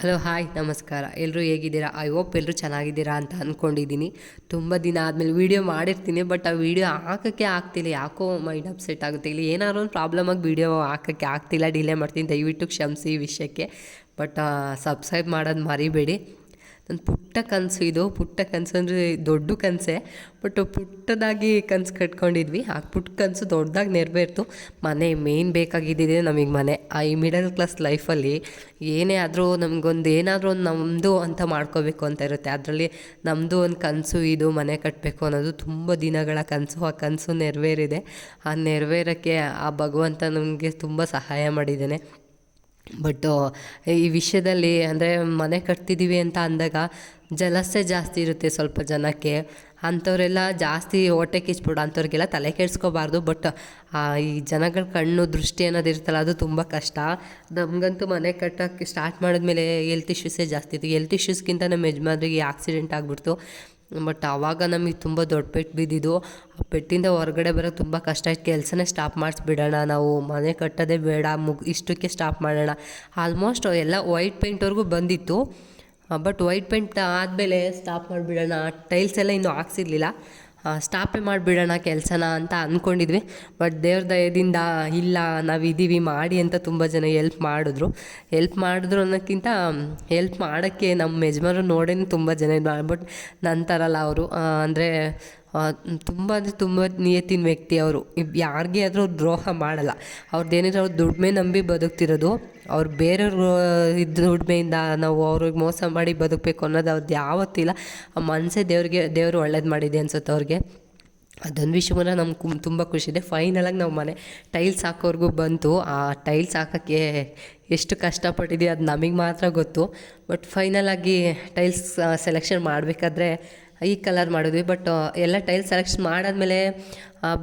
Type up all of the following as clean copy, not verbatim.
Hello hi ನಮಸ್ಕಾರ. ಎಲ್ಲರೂ ಹೇಗಿದ್ದೀರಾ? ಐ ಹೋಪ್ ಎಲ್ಲರೂ ಚೆನ್ನಾಗಿದ್ದೀರಾ ಅಂತ ಅಂದ್ಕೊಂಡಿದ್ದೀನಿ. ತುಂಬ ದಿನ ಆದಮೇಲೆ ವೀಡಿಯೋ ಮಾಡಿರ್ತೀನಿ, ಬಟ್ ಆ ವೀಡಿಯೋ ಹಾಕೋಕ್ಕೆ ಆಗ್ತಿಲ್ಲ. ಯಾಕೋ ಮೈಂಡ್ ಅಪ್ಸೆಟ್ ಆಗುತ್ತೆ. ಇಲ್ಲಿ ಏನಾದ್ರು ಒಂದು ಪ್ರಾಬ್ಲಮಾಗಿ ವೀಡಿಯೋ ಹಾಕೋಕ್ಕೆ ಆಗ್ತಿಲ್ಲ, ಡಿಲೇ ಮಾಡ್ತೀನಿ. ದಯವಿಟ್ಟು ಕ್ಷಮಿಸಿ ಈ ವಿಷಯಕ್ಕೆ. ಬಟ್ ಸಬ್ಸ್ಕ್ರೈಬ್ ಮಾಡೋದು ಮರಿಬೇಡಿ. ನನ್ನ ಪುಟ್ಟ ಕನಸು ಇದು. ಪುಟ್ಟ ಕನಸು ಅಂದರೆ ದೊಡ್ಡ ಕನಸೆ, ಬಟ್ ಪುಟ್ಟದಾಗಿ ಕನಸು ಕಟ್ಕೊಂಡಿದ್ವಿ. ಆ ಪುಟ್ಟ ಕನಸು ದೊಡ್ಡದಾಗಿ ನೆರವೇರ್ತು. ಮನೆ ಮೇನ್ ಬೇಕಾಗಿದ್ದಿದೆ ನಮಗೆ ಮನೆ. ಈ ಮಿಡಲ್ ಕ್ಲಾಸ್ ಲೈಫಲ್ಲಿ ಏನೇ ಆದರೂ ನಮಗೊಂದು ಏನಾದರೂ ಒಂದು ನಮ್ಮದು ಅಂತ ಮಾಡ್ಕೋಬೇಕು ಅಂತ ಇರುತ್ತೆ. ಅದರಲ್ಲಿ ನಮ್ಮದು ಒಂದು ಕನಸು ಇದು, ಮನೆ ಕಟ್ಟಬೇಕು ಅನ್ನೋದು ತುಂಬ ದಿನಗಳ ಕನಸು. ಆ ಕನಸು ನೆರವೇರಿದೆ. ಆ ನೆರವೇರೋಕ್ಕೆ ಆ ಭಗವಂತ ನಮಗೆ ತುಂಬ ಸಹಾಯ ಮಾಡಿದ್ದಾನೆ. ಬಟ್ಟು ಈ ವಿಷಯದಲ್ಲಿ ಅಂದರೆ ಮನೆ ಕಟ್ತಿದ್ದೀವಿ ಅಂತ ಅಂದಾಗ ಜಲಸೆ ಜಾಸ್ತಿ ಇರುತ್ತೆ ಸ್ವಲ್ಪ ಜನಕ್ಕೆ. ಅಂಥವರೆಲ್ಲ ಜಾಸ್ತಿ ಹೊಟ್ಟೆ ಕಿಚ್ಬಿಡು, ಅಂಥವ್ರಿಗೆಲ್ಲ ತಲೆ ಕೆಡಿಸ್ಕೋಬಾರ್ದು. ಬಟ್ ಈ ಜನಗಳ ಕಣ್ಣು ದೃಷ್ಟಿ ಅನ್ನೋದು ಇರುತ್ತಲ್ಲ, ಅದು ತುಂಬ ಕಷ್ಟ. ನಮಗಂತೂ ಮನೆ ಕಟ್ಟೋಕ್ಕೆ ಸ್ಟಾರ್ಟ್ ಮಾಡಿದ್ಮೇಲೆ ಹೆಲ್ತ್ ಇಶ್ಯೂಸೇ ಜಾಸ್ತಿ ಇತ್ತು. ಹೆಲ್ತ್ ಇಶ್ಯೂಸ್ಗಿಂತ ನಮ್ಮ ಯಜಮಾನ್ರಿಗೆ ಆಕ್ಸಿಡೆಂಟ್ ಆಗಿಬಿಡ್ತು. ಬಟ್ ಆವಾಗ ನಮಗೆ ತುಂಬ ದೊಡ್ಡ ಪೆಟ್ಟು ಬಿದ್ದಿದ್ದು. ಆ ಪೆಟ್ಟಿಂದ ಹೊರಗಡೆ ಬರೋಕ್ಕೆ ತುಂಬ ಕಷ್ಟ ಆಯ್ತು. ಕೆಲಸನೇ ಸ್ಟಾಪ್ ಮಾಡಿಸ್ಬಿಡೋಣ, ನಾವು ಮನೆ ಕಟ್ಟೋದೇ ಬೇಡ, ಇಷ್ಟಕ್ಕೆ ಸ್ಟಾಪ್ ಮಾಡೋಣ. ಆಲ್ಮೋಸ್ಟ್ ಎಲ್ಲ ವೈಟ್ ಪೇಂಟ್ವರೆಗೂ ಬಂದಿತ್ತು. ಬಟ್ ವೈಟ್ ಪೇಂಟ್ ಆದಮೇಲೆ ಸ್ಟಾಪ್ ಮಾಡಿಬಿಡೋಣ, ಟೈಲ್ಸ್ ಎಲ್ಲ ಇನ್ನೂ ಹಾಕ್ಸಿರ್ಲಿಲ್ಲ, ಸ್ಟಾಪೇ ಮಾಡಿಬಿಡೋಣ ಕೆಲಸನ ಅಂತ ಅಂದ್ಕೊಂಡಿದ್ವಿ. ಬಟ್ ದೇವ್ರ ದಯದಿಂದ ಇಲ್ಲ, ನಾವಿದ್ದೀವಿ ಮಾಡಿ ಅಂತ ತುಂಬ ಜನ ಹೆಲ್ಪ್ ಮಾಡಿದ್ರು ಅನ್ನೋಕ್ಕಿಂತ ಹೆಲ್ಪ್ ಮಾಡೋಕ್ಕೆ ನಮ್ಮ ಯಜಮಾನರು ನೋಡೇ ತುಂಬ ಜನ ಇದು. ಬಟ್ ನಂತರ ಅಲ್ಲ ಅವರು, ಅಂದರೆ ತುಂಬ ಅಂದರೆ ತುಂಬ ನಿಯತ್ತಿನ ವ್ಯಕ್ತಿ ಅವರು. ಯಾರಿಗೆ ಆದರೂ ದ್ರೋಹ ಮಾಡಲ್ಲ. ಅವ್ರದ್ದೇನಿದ್ರು ಅವ್ರು ದುಡಿಮೆ ನಂಬಿ ಬದುಕ್ತಿರೋದು. ಅವ್ರು ಬೇರೆಯವ್ರು ದುಡಿಮೆಯಿಂದ ನಾವು ಅವ್ರಿಗೆ ಮೋಸ ಮಾಡಿ ಬದುಕಬೇಕು ಅನ್ನೋದು ಅವ್ರದ್ದು ಯಾವತ್ತಿಲ್ಲ. ಆ ಮನಸ್ಸೇ ದೇವರು ಒಳ್ಳೇದು ಮಾಡಿದೆ ಅನ್ಸುತ್ತೆ ಅವ್ರಿಗೆ. ಅದೊಂದು ವಿಷಯ ನಮ್ಗೆ ತುಂಬ ಖುಷಿ ಇದೆ. ಫೈನಲಾಗಿ ನಾವು ಮನೆ ಟೈಲ್ಸ್ ಹಾಕೋರ್ಗೂ ಬಂತು. ಆ ಟೈಲ್ಸ್ ಹಾಕೋಕ್ಕೆ ಎಷ್ಟು ಕಷ್ಟಪಟ್ಟಿದ್ದೀವಿ ಅದು ನಮಗೆ ಮಾತ್ರ ಗೊತ್ತು. ಬಟ್ ಫೈನಲಾಗಿ ಟೈಲ್ಸ್ ಸೆಲೆಕ್ಷನ್ ಮಾಡಬೇಕಾದ್ರೆ ಈ ಕಲರ್ ಮಾಡಿದ್ವಿ. ಬಟ್ ಎಲ್ಲ ಟೈಲ್ಸ್ ಸೆಲೆಕ್ಷನ್ ಮಾಡಾದ್ಮೇಲೆ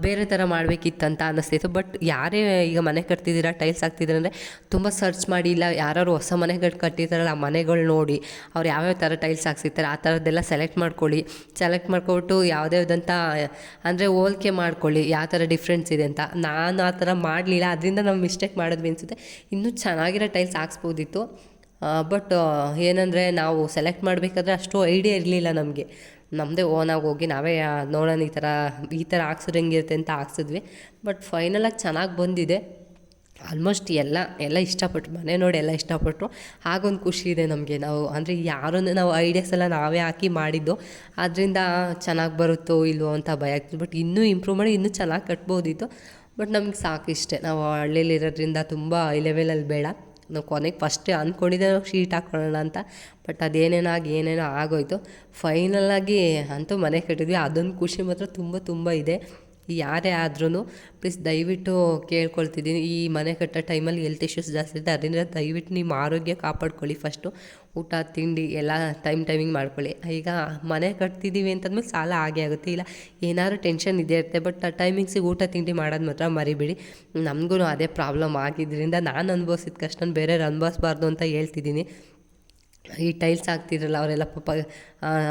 ಬೇರೆ ಥರ ಮಾಡಬೇಕಿತ್ತಂತ ಅನ್ನಿಸ್ತಿತ್ತು. ಬಟ್ ಯಾರೇ ಈಗ ಮನೆ ಕಟ್ತಿದ್ದೀರಾ, ಟೈಲ್ಸ್ ಹಾಕ್ತಿದ್ದೀರ ಅಂದರೆ ತುಂಬ ಸರ್ಚ್ ಮಾಡಿ, ಇಲ್ಲ ಯಾರು ಹೊಸ ಮನೆಗಳು ಕಟ್ಟಿರ್ತಾರಲ್ಲ ಆ ಮನೆಗಳು ನೋಡಿ ಅವ್ರು ಯಾವ್ಯಾವ ಥರ ಟೈಲ್ಸ್ ಹಾಕ್ಸಿರ್ತಾರೆ ಆ ಥರದ್ದೆಲ್ಲ ಸೆಲೆಕ್ಟ್ ಮಾಡ್ಕೊಬಿಟ್ಟು ಯಾವುದ್ಯಾವ್ದಂತ ಅಂದರೆ ಹೋಲಿಕೆ ಮಾಡ್ಕೊಳ್ಳಿ ಯಾವ ಥರ ಡಿಫ್ರೆನ್ಸ್ ಇದೆ ಅಂತ. ನಾನು ಆ ಥರ ಮಾಡಲಿಲ್ಲ, ಅದರಿಂದ ನಾವು ಮಿಸ್ಟೇಕ್ ಮಾಡಿದ್ವಿ ಅನಿಸುತ್ತೆ. ಇನ್ನೂ ಚೆನ್ನಾಗಿರೋ ಟೈಲ್ಸ್ ಹಾಕ್ಸ್ಬೋದಿತ್ತು. ಬಟ್ ಏನಂದರೆ ನಾವು ಸೆಲೆಕ್ಟ್ ಮಾಡಬೇಕಾದ್ರೆ ಅಷ್ಟು ಐಡಿಯಾ ಇರಲಿಲ್ಲ ನಮಗೆ. ನಮ್ಮದೇ ಓನಾಗಿ ಹೋಗಿ ನಾವೇ ನೋಡೋಣ ಈ ಥರ ಹಾಕ್ಸಿದ್ರೆ ಹೆಂಗಿರುತ್ತೆ ಅಂತ ಹಾಕ್ಸಿದ್ವಿ. ಬಟ್ ಫೈನಲಾಗಿ ಚೆನ್ನಾಗಿ ಬಂದಿದೆ. ಆಲ್ಮೋಸ್ಟ್ ಎಲ್ಲ ಇಷ್ಟಪಟ್ಟರು, ಮನೆ ನೋಡಿ ಎಲ್ಲ ಇಷ್ಟಪಟ್ಟರು. ಹಾಗೊಂದು ಖುಷಿ ಇದೆ ನಮಗೆ. ನಾವು ಅಂದರೆ ಯಾರನ್ನು ನಾವು ಐಡಿಯಾಸ್ ಎಲ್ಲ ನಾವೇ ಹಾಕಿ ಮಾಡಿದ್ದು, ಆದ್ದರಿಂದ ಚೆನ್ನಾಗಿ ಬರುತ್ತೋ ಇಲ್ವೋ ಅಂತ ಭಯ ಆಗ್ತಿತ್ತು. ಬಟ್ ಇನ್ನೂ ಇಂಪ್ರೂವ್ ಮಾಡಿ ಇನ್ನೂ ಚೆನ್ನಾಗಿ ಕಟ್ಬೋದಿತ್ತು. ಬಟ್ ನಮ್ಗೆ ಸಾಕು ಇಷ್ಟೇ. ನಾವು ಹಳ್ಳಿಲಿರೋದ್ರಿಂದ ತುಂಬ ಹೈ ಲೆವೆಲಲ್ಲಿ ಬೇಡ. ನಾವು ಕೊನೆಗೆ ಫಸ್ಟೇ ಅಂದ್ಕೊಂಡಿದ್ದೆ ನಾವು ಶೀಟ್ ಹಾಕ್ಕೊಳ್ಳೋಣ ಅಂತ. ಬಟ್ ಏನೇನೋ ಆಗೋಯ್ತು. ಫೈನಲಾಗಿ ಅಂತೂ ಮನೆ ಕಟ್ಟಿದ್ವಿ. ಅದೊಂದು ಖುಷಿ ಮಾತ್ರ ತುಂಬ ಇದೆ. ಯಾರೇ ಆದ್ರೂ ಪ್ಲೀಸ್ ದಯವಿಟ್ಟು ಕೇಳ್ಕೊಳ್ತಿದ್ದೀನಿ, ಈ ಮನೆ ಕಟ್ಟೋ ಟೈಮಲ್ಲಿ ಹೆಲ್ತ್ ಇಶ್ಯೂಸ್ ಜಾಸ್ತಿ ಇರುತ್ತೆ. ಅದರಿಂದ ದಯವಿಟ್ಟು ನಿಮ್ಮ ಆರೋಗ್ಯ ಕಾಪಾಡ್ಕೊಳ್ಳಿ. ಫಸ್ಟು ಊಟ ತಿಂಡಿ ಎಲ್ಲ ಟೈಮಿಂಗ್ ಮಾಡ್ಕೊಳ್ಳಿ. ಈಗ ಮನೆ ಕಟ್ತಿದ್ದೀವಿ ಅಂತಂದ್ಮೇಲೆ ಸಾಲ ಆಗೇ ಆಗುತ್ತೆ, ಇಲ್ಲ ಏನಾದರೂ ಟೆನ್ಷನ್ ಇದೇ ಇರುತ್ತೆ. ಬಟ್ ಆ ಟೈಮಿಂಗ್ಸಿಗೆ ಊಟ ತಿಂಡಿ ಮಾಡೋದು ಮಾತ್ರ ಮರಿಬೇಡಿ. ನಮಗೂ ಅದೇ ಪ್ರಾಬ್ಲಮ್ ಆಗಿದ್ದರಿಂದ ನಾನು ಅನುಭವಿಸಿದ ಕಷ್ಟನ ಬೇರೆಯವ್ರು ಅನುಭವಿಸ್ಬಾರ್ದು ಅಂತ ಹೇಳ್ತಿದ್ದೀನಿ. ಈ ಟೈಲ್ಸ್ ಹಾಕ್ತಿದ್ರಲ್ಲ ಅವರೆಲ್ಲ ಪಾಪ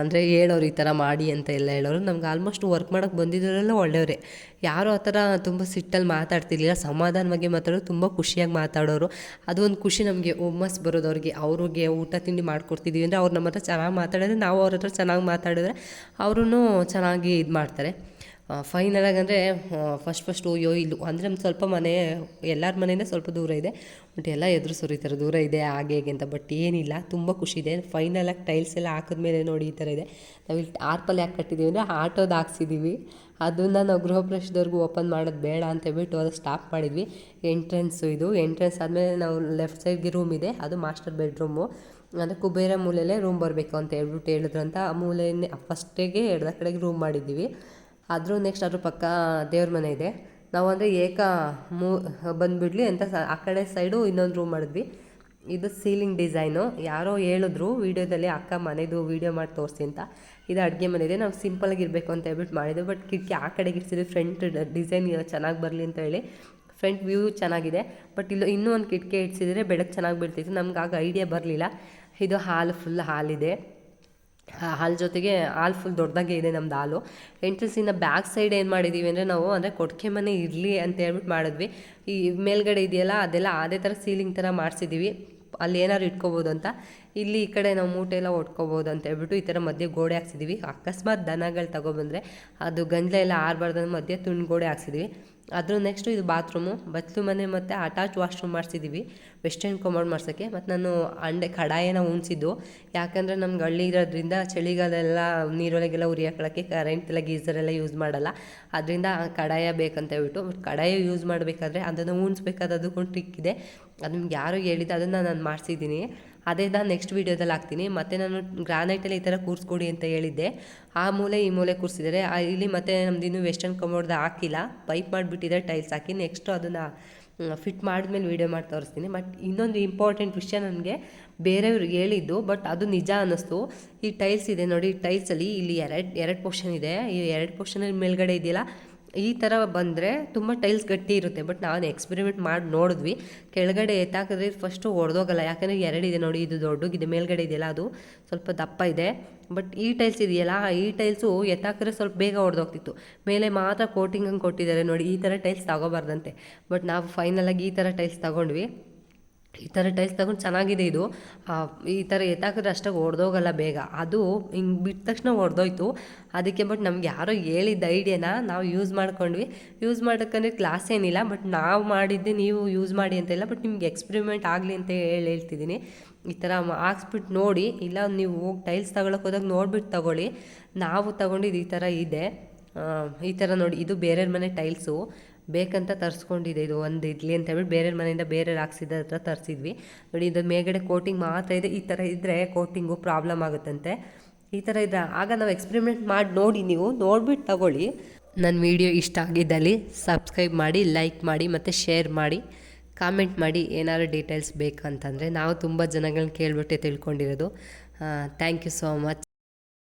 ಅಂದರೆ ಹೇಳೋರು ಈ ಥರ ಮಾಡಿ ಅಂತ ಎಲ್ಲ ಹೇಳೋರು. ನಮ್ಗೆ ಆಲ್ಮೋಸ್ಟ್ ವರ್ಕ್ ಮಾಡೋಕ್ಕೆ ಬಂದಿದ್ದವರೆಲ್ಲ ಒಳ್ಳೆಯವರೇ. ಯಾರು ಆ ಥರ ತುಂಬ ಸಿಟ್ಟಲ್ಲಿ ಮಾತಾಡ್ತಿರ್ಲಿಲ್ಲ, ಸಮಾಧಾನವಾಗಿ ಮಾತಾಡೋರು, ತುಂಬ ಖುಷಿಯಾಗಿ ಮಾತಾಡೋರು. ಅದು ಒಂದು ಖುಷಿ ನಮಗೆ, ಹುಮ್ಮಸ್ ಬರೋದು ಅವ್ರಿಗೆ ಊಟ ತಿಂಡಿ ಮಾಡ್ಕೊಡ್ತಿದ್ದೀವಿ ಅಂದರೆ ಅವ್ರು ನಮ್ಮ ಹತ್ರ ಚೆನ್ನಾಗಿ ಮಾತಾಡಿದ್ರೆ, ನಾವು ಅವ್ರ ಹತ್ರ ಚೆನ್ನಾಗಿ ಮಾತಾಡಿದ್ರೆ ಅವರು ಚೆನ್ನಾಗಿ ಇದು ಮಾಡ್ತಾರೆ. ಫೈನಲಾಗಿ ಅಂದರೆ ಫಸ್ಟು ಅಯ್ಯೋ ಇಲ್ಲು ಅಂದರೆ ನಮ್ಮ ಸ್ವಲ್ಪ ಮನೆ ಎಲ್ಲರ ಮನೆಯೇ ಸ್ವಲ್ಪ ದೂರ ಇದೆ. ಬಟ್ ಎಲ್ಲ ಎದುರು ಸುರಿತಾರೆ ದೂರ ಇದೆ ಹಾಗೆ ಹೇಗೆ ಅಂತ. ಬಟ್ ಏನಿಲ್ಲ, ತುಂಬ ಖುಷಿ ಇದೆ. ಫೈನಲಾಗಿ ಟೈಲ್ಸ್ ಎಲ್ಲ ಹಾಕಿದ್ಮೇಲೆ ನೋಡಿ ಈ ಥರ ಇದೆ. ನಾವು ಇಲ್ಲಿ ಆರ್ಪಲ್ಲಿ ಯಾಕೆ ಕಟ್ಟಿದ್ದೀವಿ ಅಂದರೆ ಆಟೋದು ಹಾಕ್ಸಿದ್ದೀವಿ. ಅದನ್ನು ನಾವು ಗೃಹ ಪ್ರವೇಶದವರೆಗೂ ಓಪನ್ ಮಾಡೋದು ಬೇಡ ಅಂತ ಹೇಳ್ಬಿಟ್ಟು ಅದು ಸ್ಟಾಪ್ ಮಾಡಿದ್ವಿ. ಎಂಟ್ರೆನ್ಸು ಇದು. ಎಂಟ್ರೆನ್ಸ್ ಆದಮೇಲೆ ನಾವು ಲೆಫ್ಟ್ ಸೈಡ್ಗೆ ರೂಮ್ ಇದೆ, ಅದು ಮಾಸ್ಟರ್ ಬೆಡ್ರೂಮು. ಅಂದರೆ ಕುಬೇರ ಮೂಲೆಯಲ್ಲೇ ರೂಮ್ ಬರಬೇಕು ಅಂತ ಹೇಳ್ಬಿಟ್ಟು ಹೇಳಿದ್ರಂತ ಆ ಮೂಲೆಯೇ ಫಸ್ಟಿಗೆ ಎಡದ ಕಡೆಗೆ ರೂಮ್ ಮಾಡಿದ್ದೀವಿ. ಆದರೂ ನೆಕ್ಸ್ಟ್ ಅದ್ರ ಪಕ್ಕ ದೇವ್ರ ಮನೆ ಇದೆ. ನಾವು ಅಂದರೆ ಬಂದುಬಿಡ್ಲಿ ಅಂತ ಆ ಕಡೆ ಸೈಡು ಇನ್ನೊಂದು ರೂಮ್ ಮಾಡಿದ್ವಿ. ಇದು ಸೀಲಿಂಗ್ ಡಿಸೈನು. ಯಾರೋ ಹೇಳಿದ್ರು ವೀಡಿಯೋದಲ್ಲಿ, ಅಕ್ಕ ಮನೆದು ವೀಡಿಯೋ ಮಾಡಿ ತೋರಿಸಿ ಅಂತ. ಇದು ಅಡುಗೆ ಮನೆ ಇದೆ, ನಾವು ಸಿಂಪಲಾಗಿ ಇರಬೇಕು ಅಂತ ಹೇಳ್ಬಿಟ್ಟು ಮಾಡಿದ್ವಿ. ಬಟ್ ಕಿಟಕಿ ಆ ಕಡೆಗೆ ಇಡ್ಸಿದ್ವಿ, ಫ್ರಂಟ್ ಡಿಸೈನ್ ಚೆನ್ನಾಗಿ ಬರಲಿ ಅಂತ ಹೇಳಿ. ಫ್ರಂಟ್ ವ್ಯೂ ಚೆನ್ನಾಗಿದೆ. ಬಟ್ ಇನ್ನೂ ಒಂದು ಕಿಟಕಿ ಇಡ್ಸಿದ್ರೆ ಬೆಳಕು ಚೆನ್ನಾಗಿ ಬೀಳ್ತಿತ್ತು. ನಮ್ಗೆ ಆಗ ಐಡಿಯಾ ಬರಲಿಲ್ಲ. ಇದು ಫುಲ್ ಹಾಲಿದೆ. ಹಾಲ್ ಜೊತೆಗೆ ಹಾಲ್ ಫುಲ್ ದೊಡ್ಡದಾಗೆ ಇದೆ ನಮ್ದು ಹಾಲು. ಎಂಟ್ರೆನ್ಸಿನ ಬ್ಯಾಕ್ ಸೈಡ್ ಏನು ಮಾಡಿದ್ದೀವಿ ಅಂದರೆ ನಾವು ಅಂದರೆ ಕೊಟ್ಟಿಗೆ ಮನೆ ಇರಲಿ ಅಂತ ಹೇಳ್ಬಿಟ್ಟು ಮಾಡಿದ್ವಿ. ಈ ಮೇಲ್ಗಡೆ ಇದೆಯಲ್ಲ ಅದೆಲ್ಲ ಅದೇ ಥರ ಸೀಲಿಂಗ್ ಥರ ಮಾಡಿಸಿದ್ದೀವಿ. ಅಲ್ಲಿ ಏನಾದ್ರು ಇಟ್ಕೋಬೋದು ಅಂತ. ಇಲ್ಲಿ ಈ ಕಡೆ ನಾವು ಮೂಟೆ ಎಲ್ಲ ಒಟ್ಕೋಬೋದು ಅಂತ ಹೇಳ್ಬಿಟ್ಟು ಈ ಥರ ಮಧ್ಯೆ ಗೋಡೆ ಹಾಕ್ಸಿದ್ದೀವಿ. ಅಕಸ್ಮಾತ್ ದನಗಳು ತಗೊಬಂದರೆ ಅದು ಗಂಜಲ ಎಲ್ಲ ಆರಬಾರ್ದು ಮಧ್ಯೆ ತುಂಡು ಗೋಡೆ ಹಾಕ್ಸಿದ್ದೀವಿ. ಅದ್ರ ನೆಕ್ಸ್ಟು ಇದು ಬಾತ್ರೂಮು, ಬಚ್ಚಲು ಮನೆ ಮತ್ತು ಅಟ್ಯಾಚ್ ವಾಶ್ರೂಮ್ ಮಾಡಿಸಿದ್ದೀವಿ ವೆಸ್ಟರ್ನ್ ಕಮೋಡ್ ಮಾಡ್ಸೋಕ್ಕೆ. ಮತ್ತು ನಾನು ಕಡಾಯನ ಉಣಿಸಿದ್ದು, ಯಾಕಂದರೆ ನಮ್ಗೆ ಹಳ್ಳಿ ಇರೋದ್ರಿಂದ ಚಳಿಗಾಲೆಲ್ಲ ನೀರೊಳಗೆಲ್ಲ ಉರಿ ಹಾಕೊಳ್ಳೋಕ್ಕೆ ಕರೆಂಟ್ ಎಲ್ಲ ಗೀಸರೆಲ್ಲ ಯೂಸ್ ಮಾಡಲ್ಲ. ಅದರಿಂದ ಕಡಾಯ ಬೇಕಂತ ಹೇಳ್ಬಿಟ್ಟು ಕಡಾಯ ಯೂಸ್ ಮಾಡಬೇಕಾದ್ರೆ ಅದನ್ನು ಉಣಿಸ್ಬೇಕಾದ ಅದಕ್ಕೊಂದು ಟ್ರಿಕ್ ಇದೆ. ಅದು ನಿಮ್ಗೆ ಯಾರು ಹೇಳಿದ್ದು ಅದನ್ನು ನಾನು ಮಾಡಿಸಿದ್ದೀನಿ. ಅದೇ ನಾನು ನೆಕ್ಸ್ಟ್ ವೀಡಿಯೋದಲ್ಲಿ ಹಾಕ್ತೀನಿ. ಮತ್ತು ನಾನು ಗ್ರಾನೈಟಲ್ಲಿ ಈ ಥರ ಕೂರಿಸ್ಕೊಡಿ ಅಂತ ಹೇಳಿದ್ದೆ, ಆ ಮೂಲೆ ಈ ಮೂಲೆ ಕೂರಿಸಿದ್ದಾರೆ. ಇಲ್ಲಿ ಮತ್ತು ನಮ್ದು ಇನ್ನೂ ವೆಸ್ಟರ್ನ್ ಕಮೋಡ್ದು ಹಾಕಿಲ್ಲ, ಪೈಪ್ ಮಾಡಿಬಿಟ್ಟಿದ್ದಾರೆ ಟೈಲ್ಸ್ ಹಾಕಿ. ನೆಕ್ಸ್ಟು ಅದನ್ನು ಫಿಟ್ ಮಾಡಿದ್ಮೇಲೆ ವೀಡಿಯೋ ಮಾಡಿ ತೋರಿಸ್ತೀನಿ. ಬಟ್ ಇನ್ನೊಂದು ಇಂಪಾರ್ಟೆಂಟ್ ವಿಷಯ ನನಗೆ ಬೇರೆಯವ್ರಿಗೆ ಹೇಳಿದ್ದು, ಬಟ್ ಅದು ನಿಜ ಅನ್ನಿಸ್ತು. ಈ ಟೈಲ್ಸ್ ಇದೆ ನೋಡಿ, ಈ ಟೈಲ್ಸಲ್ಲಿ ಇಲ್ಲಿ ಎರಡು ಪೋರ್ಷನ್ ಇದೆ. ಈ ಎರಡು ಪೋರ್ಷನಲ್ಲಿ ಮೇಲ್ಗಡೆ ಇದೆಯಲ್ಲ, ಈ ಥರ ಬಂದರೆ ತುಂಬ ಟೈಲ್ಸ್ ಗಟ್ಟಿ ಇರುತ್ತೆ. ಬಟ್ ನಾವು ಎಕ್ಸ್ಪೆರಿಮೆಂಟ್ ಮಾಡಿ ನೋಡಿದ್ವಿ, ಕೆಳಗಡೆ ಎತ್ತಾಕಿದ್ರೆ ಫಸ್ಟು ಒಡೆದೋಗಲ್ಲ. ಯಾಕಂದರೆ ಎರಡಿದೆ ನೋಡಿ, ಇದು ದೊಡ್ಡಗಿದೆ, ಮೇಲ್ಗಡೆ ಇದೆಯಲ್ಲ ಅದು ಸ್ವಲ್ಪ ದಪ್ಪ ಇದೆ. ಬಟ್ ಈ ಟೈಲ್ಸ್ ಇದೆಯಲ್ಲ, ಈ ಟೈಲ್ಸು ಎತ್ತಾಕಿದ್ರೆ ಸ್ವಲ್ಪ ಬೇಗ ಹೊಡೆದೋಗ್ತಿತ್ತು. ಮೇಲೆ ಮಾತ್ರ ಕೋಟಿಂಗ್ ಹಂಗೆ ಕೊಟ್ಟಿದ್ದಾರೆ ನೋಡಿ, ಈ ಥರ ಟೈಲ್ಸ್ ತಗೋಬಾರ್ದಂತೆ. ಬಟ್ ನಾವು ಫೈನಲಾಗಿ ಈ ಥರ ಟೈಲ್ಸ್ ತೊಗೊಂಡ್ವಿ. ಈ ಥರ ಟೈಲ್ಸ್ ತಗೊಂಡು ಚೆನ್ನಾಗಿದೆ ಇದು. ಈ ಥರ ಎತ್ತಾಕಿದ್ರೆ ಅಷ್ಟಾಗಿ ಹೊಡೆದೋಗಲ್ಲ ಬೇಗ, ಅದು ಹಿಂಗೆ ಬಿಟ್ಟ ತಕ್ಷಣ ಹೊಡೆದೋಯ್ತು ಅದಕ್ಕೆ. ಬಟ್ ನಮ್ಗೆ ಯಾರೋ ಹೇಳಿದ್ದ ಐಡಿಯಾನ ನಾವು ಯೂಸ್ ಮಾಡ್ಕೊಂಡ್ವಿ. ಯೂಸ್ ಮಾಡೋಕ್ಕಂದ್ರೆ ಕ್ಲಾಸ್ ಏನಿಲ್ಲ, ಬಟ್ ನಾವು ಮಾಡಿದ್ದೆ ನೀವು ಯೂಸ್ ಮಾಡಿ ಅಂತ ಇಲ್ಲ, ಬಟ್ ನಿಮ್ಗೆ ಎಕ್ಸ್ಪೆರಿಮೆಂಟ್ ಆಗಲಿ ಅಂತ ಹೇಳ್ತಿದ್ದೀನಿ. ಈ ಥರ ಹಾಕ್ಸ್ಬಿಟ್ಟು ನೋಡಿ, ಇಲ್ಲ ನೀವು ಹೋಗಿ ಟೈಲ್ಸ್ ತಗೊಳಕ್ಕೆ ಹೋದಾಗ ನೋಡ್ಬಿಟ್ಟು ತಗೊಳ್ಳಿ. ನಾವು ತಗೊಂಡಿದ್ದು ಈ ಥರ ಇದೆ. ಈ ಥರ ನೋಡಿ, ಇದು ಬೇರೆಯವ್ರ ಮನೆ ಟೈಲ್ಸು ಬೇಕಂತ ತರಿಸ್ಕೊಂಡಿದೆ. ಇದು ಒಂದು ಇಡ್ಲಿ ಅಂತ ಹೇಳ್ಬಿಟ್ಟು ಬೇರೆಯವ್ರ ಮನೆಯಿಂದ ಬೇರೆ ಹಾಕ್ಸಿದ ಹತ್ರ ತರಿಸಿದ್ವಿ ನೋಡಿ. ಇದು ಮೇಲ್ಗಡೆ ಕೋಟಿಂಗ್ ಮಾತ್ರ ಇದೆ. ಈ ಥರ ಇದ್ದರೆ ಕೋಟಿಂಗು ಪ್ರಾಬ್ಲಮ್ ಆಗುತ್ತಂತೆ. ಈ ಥರ ಇದ್ದರೆ ಆಗ ನಾವು ಎಕ್ಸ್ಪೆರಿಮೆಂಟ್ ಮಾಡಿ ನೋಡಿ, ನೀವು ನೋಡಿಬಿಟ್ಟು ತಗೊಳ್ಳಿ. ನನ್ನ ವಿಡಿಯೋ ಇಷ್ಟ ಆಗಿದ್ದಲ್ಲಿ ಸಬ್ಸ್ಕ್ರೈಬ್ ಮಾಡಿ, ಲೈಕ್ ಮಾಡಿ ಮತ್ತು ಶೇರ್ ಮಾಡಿ, ಕಾಮೆಂಟ್ ಮಾಡಿ. ಏನಾದ್ರು ಡೀಟೇಲ್ಸ್ ಬೇಕಂತಂದರೆ ನಾವು ತುಂಬ ಜನಗಳನ್ನ ಕೇಳಿಬಿಟ್ಟೆ ತಿಳ್ಕೊಂಡಿರೋದು. Thank you so much.